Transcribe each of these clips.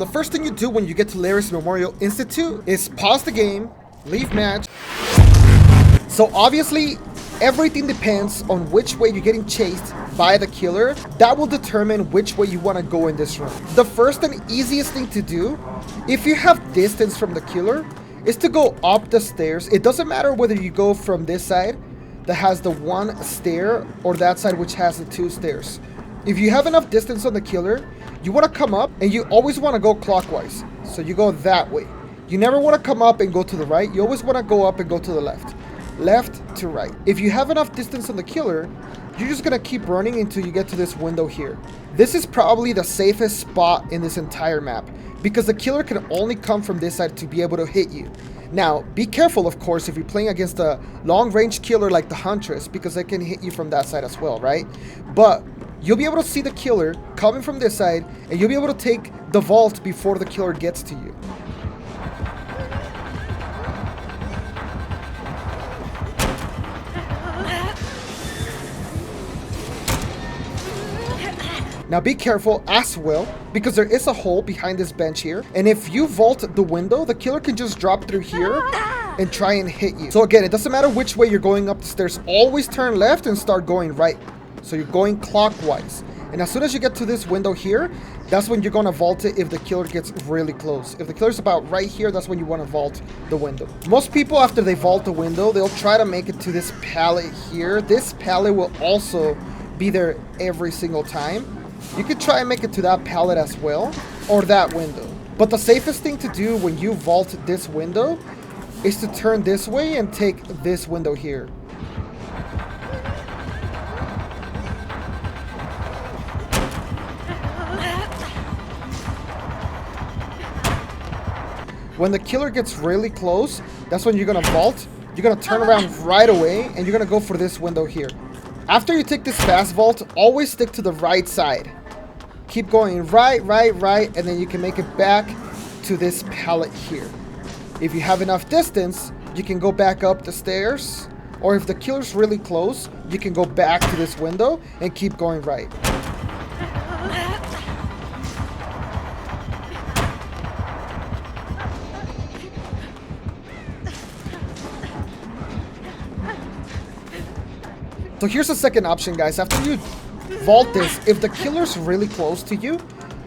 The first thing you do when you get to Larry's Memorial Institute is pause the game, leave match. So obviously, everything depends on which way you're getting chased by the killer. That will determine which way you want to go in this room. The first and easiest thing to do, if you have distance from the killer, is to go up the stairs. It doesn't matter whether you go from this side that has the one stair or that side which has the two stairs. If you have enough distance on the killer, you want to come up and you always want to go clockwise. So you go that way. You never want to come up and go to the right. You always want to go up and go to the left. Left to right. If you have enough distance on the killer, you're just going to keep running until you get to this window here. This is probably the safest spot in this entire map because the killer can only come from this side to be able to hit you. Now, be careful, of course, if you're playing against a long-range killer like the Huntress, because they can hit you from that side as well, right? But you'll be able to see the killer coming from this side, and you'll be able to take the vault before the killer gets to you. Now be careful as well, because there is a hole behind this bench here, and if you vault the window, the killer can just drop through here and try and hit you. So again, it doesn't matter which way you're going up the stairs, always turn left and start going right. So you're going clockwise. And as soon as you get to this window here, that's when you're going to vault it if the killer gets really close. If the killer's about right here, that's when you want to vault the window. Most people, after they vault the window, they'll try to make it to this pallet here. This pallet will also be there every single time. You could try and make it to that pallet as well, or that window. But the safest thing to do when you vault this window is to turn this way and take this window here. When the killer gets really close, that's when you're gonna vault. You're gonna turn around right away and you're gonna go for this window here. After you take this fast vault, always stick to the right side. Keep going right, and then you can make it back to this pallet here. If you have enough distance, you can go back up the stairs, or if the killer's really close, you can go back to this window and keep going right. So here's the second option, guys. After you vault this, if the killer's really close to you,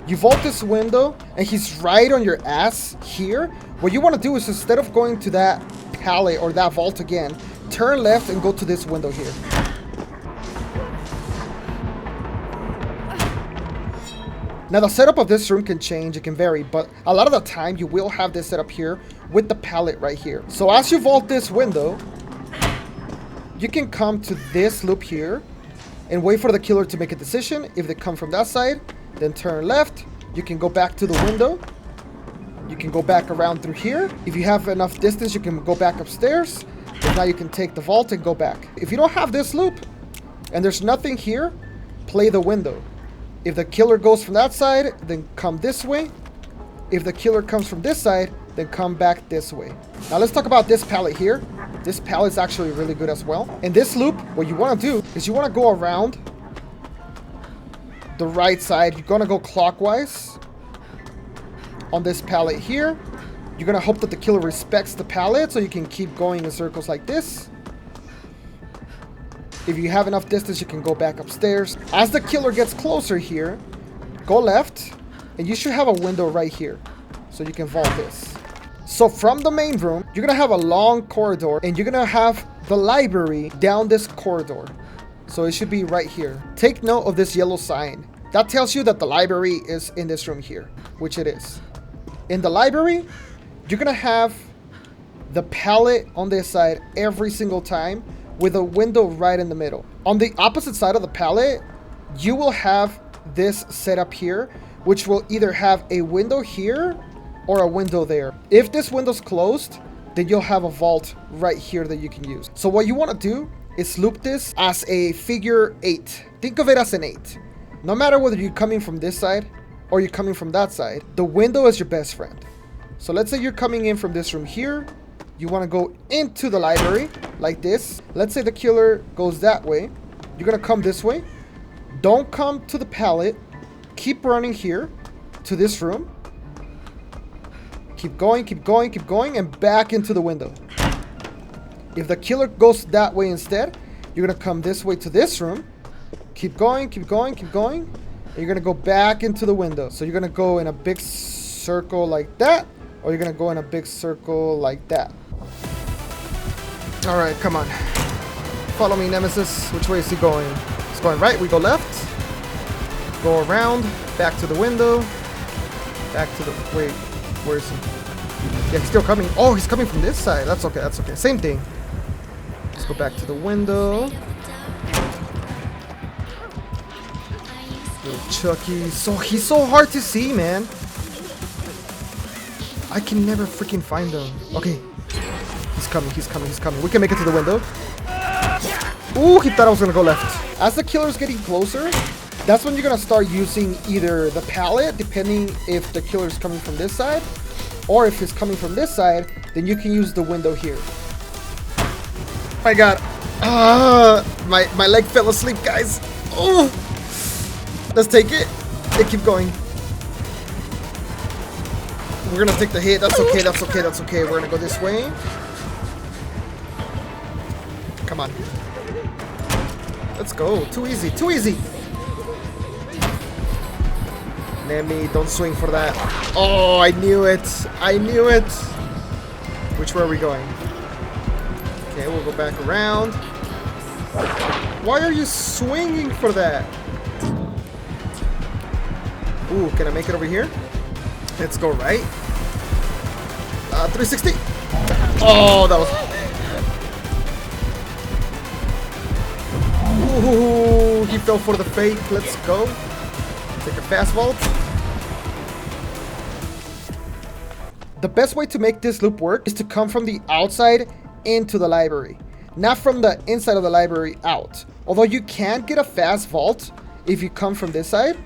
you vault this window and he's right on your ass here. What you want to do is, instead of going to that pallet or that vault again, turn left and go to this window here. Now the setup of this room can change, it can vary, but a lot of the time you will have this setup here with the pallet right here. So as you vault this window, you can come to this loop here and wait for the killer to make a decision. If they come from that side, then turn left. You can go back to the window. You can go back around through here. If you have enough distance, you can go back upstairs. And now you can take the vault and go back. If you don't have this loop and there's nothing here, play the window. If the killer goes from that side, then come this way. If the killer comes from this side, then come back this way. Now let's talk about this pallet here. This pallet is actually really good as well. In this loop, what you want to do is you want to go around the right side. You're going to go clockwise on this pallet here. You're going to hope that the killer respects the pallet so you can keep going in circles like this. If you have enough distance, you can go back upstairs. As the killer gets closer here, go left, and you should have a window right here so you can vault this. So from the main room, you're going to have a long corridor, and you're going to have the library down this corridor. So it should be right here. Take note of this yellow sign. That tells you that the library is in this room here, which it is. In the library, you're going to have the pallet on this side every single time with a window right in the middle. On the opposite side of the pallet, you will have this setup here, which will either have a window here or a window there. If this window's closed, then you'll have a vault right here that you can use. So what you want to do is loop this as a figure 8. Think of it as an 8. No matter whether you're coming from this side or you're coming from that side, the window is your best friend. So let's say you're coming in from this room here. You want to go into the library like this. Let's say the killer goes that way. You're going to come this way. Don't come to the pallet. Keep running here to this room. Keep going, keep going, keep going, and back into the window. If the killer goes that way instead, you're gonna come this way to this room. Keep going, keep going, keep going. And you're gonna go back into the window. So you're gonna go in a big circle like that, or you're gonna go in a big circle like that. All right, come on. Follow me, Nemesis. Which way is he going? He's going right, we go left. Go around, back to the window. Back to the, wait, where is he? Yeah, he's still coming. Oh, he's coming from this side. That's okay, that's okay. Same thing. Let's go back to the window. Little Chucky. He's so hard to see, man. I can never freaking find him. Okay. He's coming, he's coming, he's coming. We can make it to the window. Ooh, he thought I was gonna go left. As the killer's getting closer, that's when you're gonna start using either the pallet, depending if the killer's coming from this side, or if it's coming from this side, then you can use the window here. Oh my god. My leg fell asleep, guys. Oh. Let's take it and keep going. We're gonna take the hit. That's okay, that's okay, that's okay. We're gonna go this way. Come on. Let's go. Too easy, too easy. Nemi, don't swing for that. Oh, I knew it. I knew it. Which way are we going? Okay, we'll go back around. Why are you swinging for that? Ooh, can I make it over here? Let's go right. 360. Oh, that was... Ooh, he fell for the fake. Let's go. Take a fast vault. The best way to make this loop work is to come from the outside into the library, not from the inside of the library out. Although you can get a fast vault if you come from this side,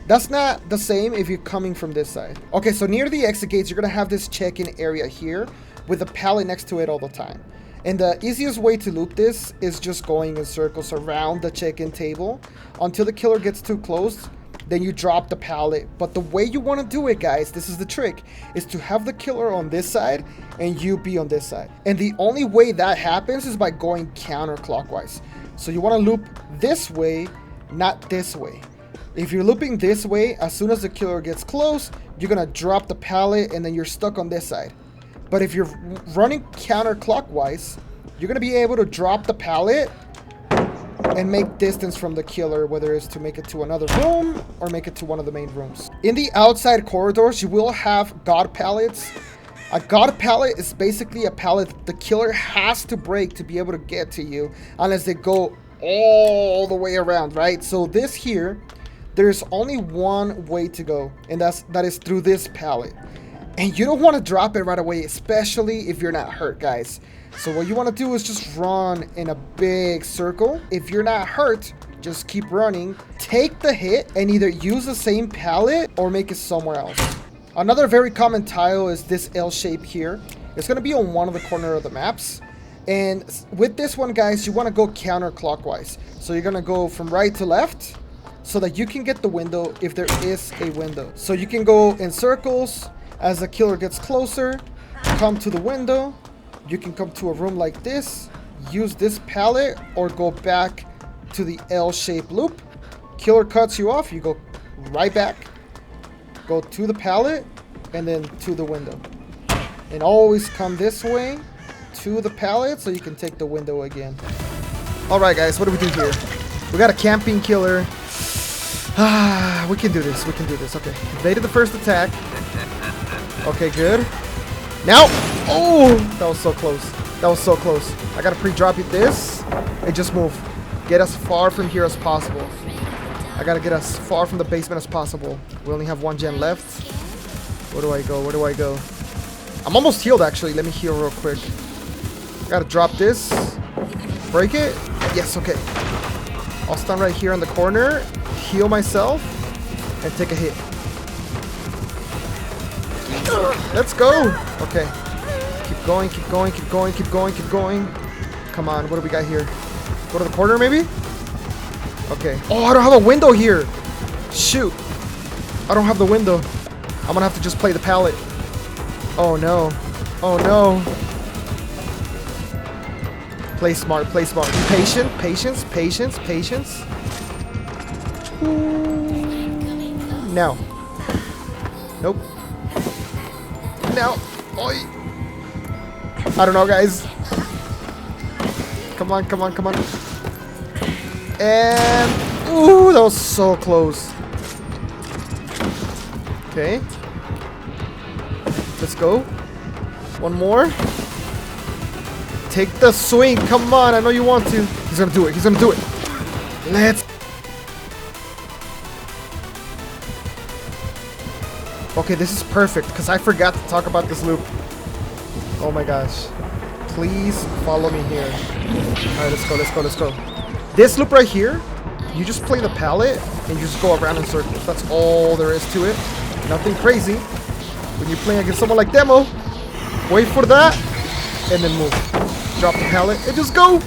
that's not the same if you're coming from this side. Okay, so near the exit gates, you're gonna have this check-in area here with a pallet next to it all the time. And the easiest way to loop this is just going in circles around the check-in table until the killer gets too close. Then you drop the pallet. But the way you want to do it, guys, this is the trick, is to have the killer on this side and you be on this side. And the only way that happens is by going counterclockwise. So you want to loop this way, not this way. If you're looping this way, as soon as the killer gets close, you're gonna drop the pallet and then you're stuck on this side. But if you're running counterclockwise, you're gonna be able to drop the pallet and make distance from the killer, whether it's to make it to another room or make it to one of the main rooms. In the outside corridors, you will have God pallets. A God pallet is basically a pallet the killer has to break to be able to get to you, unless they go all the way around, right? So this here, there's only one way to go, and that is through this pallet. And you don't want to drop it right away, especially if you're not hurt, guys. So what you want to do is just run in a big circle. If you're not hurt, just keep running. Take the hit and either use the same pallet or make it somewhere else. Another very common tile is this L shape here. It's going to be on one of the corner of the maps. And with this one, guys, you want to go counterclockwise. So you're going to go from right to left so that you can get the window if there is a window. So you can go in circles. As the killer gets closer, come to the window. You can come to a room like this, use this pallet, or go back to the L-shaped loop. Killer cuts you off, you go right back, go to the pallet, and then to the window. And always come this way to the pallet so you can take the window again. Alright guys, what do we do here? We got a camping killer. We can do this, we can do this. Okay, evaded the first attack. Okay, good. Now, oh, that was so close. That was so close. I gotta pre-drop you this and just move. Get as far from here as possible. I gotta get as far from the basement as possible. We only have one gen left. Where do I go? Where do I go? I'm almost healed, actually. Let me heal real quick. Gotta drop this. Break it. Yes, okay. I'll stand right here in the corner, heal myself, and take a hit. Let's go. Okay. Keep going, keep going, keep going, keep going, keep going. Come on, what do we got here? Go to the corner, maybe? Okay. Oh, I don't have a window here. Shoot. I don't have the window. I'm gonna have to just play the pallet. Oh no. Oh no. Play smart, play smart. Patient, patience, patience, patience. Now. Nope. Now. Oi. I don't know, guys. Come on, come on, come on. And... Ooh, that was so close. Okay. Let's go. One more. Take the swing. Come on, I know you want to. He's gonna do it. He's gonna do it. Let's... Okay, this is perfect, because I forgot to talk about this loop. Oh my gosh. Please follow me here. Alright, let's go, let's go, let's go. This loop right here, you just play the palette, and you just go around in circles. That's all there is to it. Nothing crazy. When you're playing against someone like Demo, wait for that, and then move. Drop the palette, and just go!